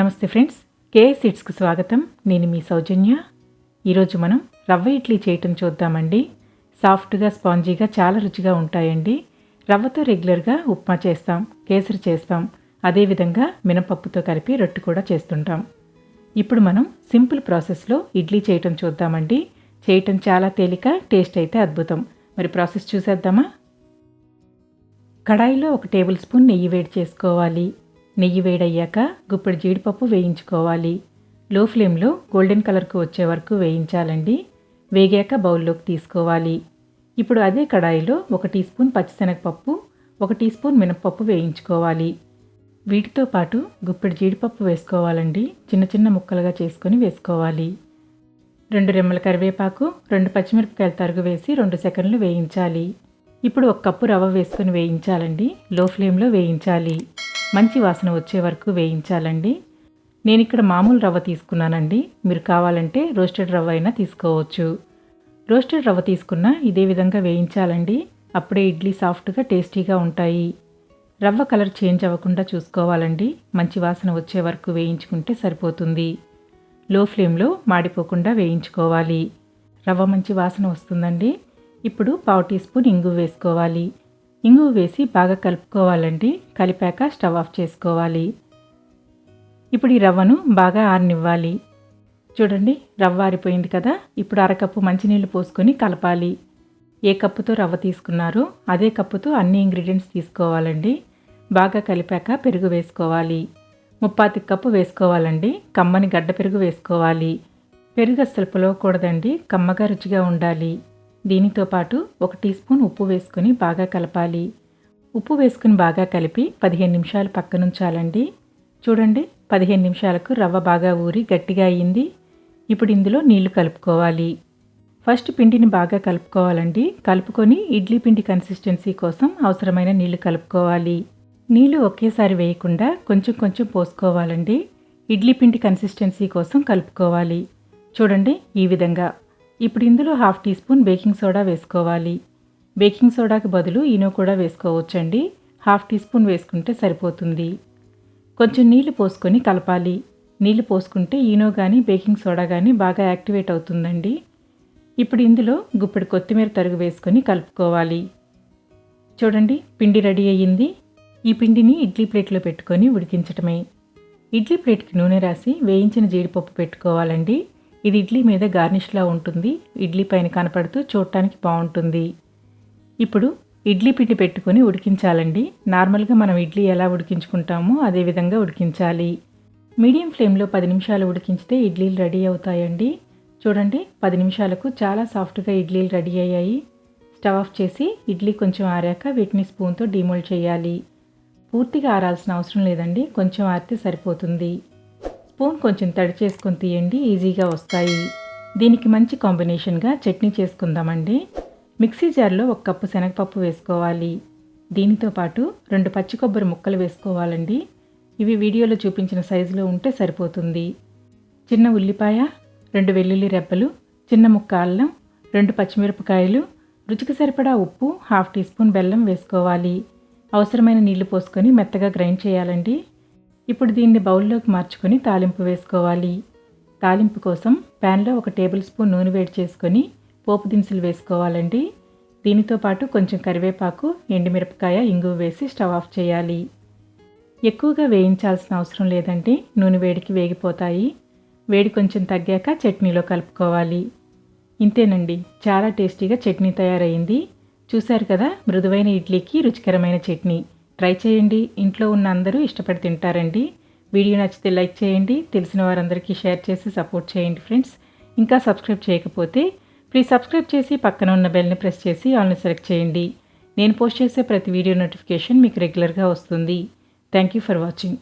నమస్తే friends, KS సీడ్స్కు స్వాగతం. నేను మీ సౌజన్య. ఈరోజు మనం రవ్వ ఇడ్లీ చేయటం చూద్దామండి. సాఫ్ట్గా స్పాంజీగా చాలా రుచిగా ఉంటాయండి. రవ్వతో రెగ్యులర్గా ఉప్మా చేస్తాం, కేసరి చేస్తాం, అదేవిధంగా మినపప్పుతో కలిపి రొట్టె కూడా చేస్తుంటాం. ఇప్పుడు మనం సింపుల్ ప్రాసెస్లో ఇడ్లీ చేయటం చూద్దామండి. చేయటం చాలా తేలిక, టేస్ట్ అయితే అద్భుతం. మరి ప్రాసెస్ చూసేద్దామా? కడాయిలో 1 టేబుల్ స్పూన్ నెయ్యి వేడి చేసుకోవాలి. నెయ్యి వేడయ్యాక గుప్పెడు జీడిపప్పు వేయించుకోవాలి. లో ఫ్లేమ్లో గోల్డెన్ కలర్కు వచ్చే వరకు వేయించాలండి. వేగాక బౌల్లోకి తీసుకోవాలి. ఇప్పుడు అదే కడాయిలో 1 టీ స్పూన్ పచ్చిశనగపప్పు, 1 టీ స్పూన్ మినపప్పు వేయించుకోవాలి. వీటితో పాటు గుప్పెడు జీడిపప్పు వేసుకోవాలండి. చిన్న చిన్న ముక్కలుగా చేసుకొని వేసుకోవాలి. 2 రెమ్మల కరివేపాకు, 2 పచ్చిమిరపకాయల తరుగు వేసి 2 సెకండ్లు వేయించాలి. ఇప్పుడు 1 కప్పు రవ్వ వేసుకొని వేయించాలండి. లో ఫ్లేమ్లో వేయించాలి. మంచి వాసన వచ్చే వరకు వేయించాలండి. నేను ఇక్కడ మామూలు రవ్వ తీసుకున్నానండి. మీరు కావాలంటే రోస్టెడ్ రవ్వ అయినా తీసుకోవచ్చు. రోస్టెడ్ రవ్వ తీసుకున్నా ఇదే విధంగా వేయించాలండి. అప్పుడే ఇడ్లీ సాఫ్ట్గా టేస్టీగా ఉంటాయి. రవ్వ కలర్ చేంజ్ అవ్వకుండా చూసుకోవాలండి. మంచి వాసన వచ్చే వరకు వేయించుకుంటే సరిపోతుంది. లో ఫ్లేమ్లో మాడిపోకుండా వేయించుకోవాలి. రవ్వ మంచి వాసన వస్తుందండి. ఇప్పుడు 1/2 టీ స్పూన్ ఇంగువ వేసుకోవాలి. ఇంగువ వేసి బాగా కలుపుకోవాలండి. కలిపాక స్టవ్ ఆఫ్ చేసుకోవాలి. ఇప్పుడు ఈ రవ్వను బాగా ఆరనివ్వాలి. చూడండి, రవ్వ ఆరిపోయింది కదా. ఇప్పుడు 1/2 కప్పు మంచినీళ్ళు పోసుకొని కలపాలి. ఏ కప్పుతో రవ్వ తీసుకున్నారో అదే కప్పుతో అన్ని ఇంగ్రీడియంట్స్ తీసుకోవాలండి. బాగా కలిపాక పెరుగు వేసుకోవాలి. 3/4 కప్పు వేసుకోవాలండి. కమ్మని గడ్డ పెరుగు వేసుకోవాలి. పెరుగు అస్సలు పులవకూడదండి, కమ్మగా రుచిగా ఉండాలి. దీనితో పాటు 1 టీ స్పూన్ ఉప్పు వేసుకొని బాగా కలపాలి. ఉప్పు వేసుకుని బాగా కలిపి 15 నిమిషాలు పక్కనుంచాలండి. చూడండి, 15 నిమిషాలకు రవ్వ బాగా ఊరి గట్టిగా అయ్యింది. ఇప్పుడు ఇందులో నీళ్లు కలుపుకోవాలి. ఫస్ట్ పిండిని బాగా కలుపుకోవాలండి. కలుపుకొని ఇడ్లీ పిండి కన్సిస్టెన్సీ కోసం అవసరమైన నీళ్లు కలుపుకోవాలి. నీళ్లు ఒకేసారి వేయకుండా కొంచెం కొంచెం పోసుకోవాలండి. ఇడ్లీ పిండి కన్సిస్టెన్సీ కోసం కలుపుకోవాలి. చూడండి, ఈ విధంగా. ఇప్పుడు ఇందులో 1/2 టీ స్పూన్ బేకింగ్ సోడా వేసుకోవాలి. బేకింగ్ సోడాకి బదులు ఈనో కూడా వేసుకోవచ్చండి. 1/2 టీ స్పూన్ వేసుకుంటే సరిపోతుంది. కొంచెం నీళ్లు పోసుకొని కలపాలి. నీళ్లు పోసుకుంటే ఈనో కానీ బేకింగ్ సోడా కానీ బాగా యాక్టివేట్ అవుతుందండి. ఇప్పుడు ఇందులో గుప్పెడు కొత్తిమీర తరుగు వేసుకొని కలుపుకోవాలి. చూడండి, పిండి రెడీ అయ్యింది. ఈ పిండిని ఇడ్లీ ప్లేట్లో పెట్టుకొని ఉడికించటమే. ఇడ్లీ ప్లేట్కి నూనె రాసి వేయించిన జీడిపప్పు పెట్టుకోవాలండి. ఇది ఇడ్లీ మీద గార్నిష్లా ఉంటుంది. ఇడ్లీ పైన కనపడుతూ చూడటానికి బాగుంటుంది. ఇప్పుడు ఇడ్లీ పిండి పెట్టుకొని ఉడికించాలండి. నార్మల్గా మనం ఇడ్లీ ఎలా ఉడికించుకుంటామో అదే విధంగా ఉడికించాలి. మీడియం ఫ్లేమ్లో 10 నిమిషాలు ఉడికించితే ఇడ్లీలు రెడీ అవుతాయండి. చూడండి, 10 నిమిషాలకు చాలా సాఫ్ట్గా ఇడ్లీలు రెడీ అయ్యాయి. స్టవ్ ఆఫ్ చేసి ఇడ్లీ కొంచెం ఆరాక వీటిని స్పూన్తో డీమోల్డ్ చేయాలి. పూర్తిగా ఆరాల్సిన అవసరం లేదండి, కొంచెం ఆరితే సరిపోతుంది. స్పూన్ కొంచెం తడి చేసుకొని తీయండి, ఈజీగా వస్తాయి. దీనికి మంచి కాంబినేషన్గా చట్నీ చేసుకుందామండి. మిక్సీ జార్లో 1 కప్పు శనగపప్పు వేసుకోవాలి. దీనితో పాటు 2 పచ్చి కొబ్బరి ముక్కలు వేసుకోవాలండి. ఇవి వీడియోలో చూపించిన సైజులో ఉంటే సరిపోతుంది. చిన్న ఉల్లిపాయ, 2 వెల్లుల్లి రెబ్బలు, చిన్న ముక్క అల్లం, 2 పచ్చిమిరపకాయలు, రుచికి సరిపడా ఉప్పు, 1/2 టీ స్పూన్ బెల్లం వేసుకోవాలి. అవసరమైన నీళ్లు పోసుకొని మెత్తగా గ్రైండ్ చేయాలండి. ఇప్పుడు దీన్ని బౌల్లోకి మార్చుకొని తాలింపు వేసుకోవాలి. తాలింపు కోసం ప్యాన్లో 1 టేబుల్ స్పూన్ నూనె వేడి చేసుకొని పోపు దినుసులు వేసుకోవాలండి. దీనితో పాటు కొంచెం కరివేపాకు, ఎండుమిరపకాయ, ఇంగువ వేసి స్టవ్ ఆఫ్ చేయాలి. ఎక్కువగా వేయించాల్సిన అవసరం లేదండి, నూనె వేడికి వేగిపోతాయి. వేడి కొంచెం తగ్గాక చట్నీలో కలుపుకోవాలి. ఇంతేనండి, చాలా టేస్టీగా చట్నీ తయారైంది. చూశారు కదా, మృదువైన ఇడ్లీకి రుచికరమైన చట్నీ. ట్రై చేయండి. ఇంట్లో ఉన్న అందరూ ఇష్టపడి తింటారండి. వీడియో నచ్చితే లైక్ చేయండి. తెలిసిన వారందరికీ షేర్ చేసి సపోర్ట్ చేయండి ఫ్రెండ్స్. ఇంకా సబ్స్క్రైబ్ చేయకపోతే ప్లీజ్ సబ్స్క్రైబ్ చేసి పక్కన ఉన్న బెల్ని ప్రెస్ చేసి ఆల్ని సెలెక్ట్ చేయండి. నేను పోస్ట్ చేసే ప్రతి వీడియో నోటిఫికేషన్ మీకు రెగ్యులర్గా వస్తుంది. Thank you for watching.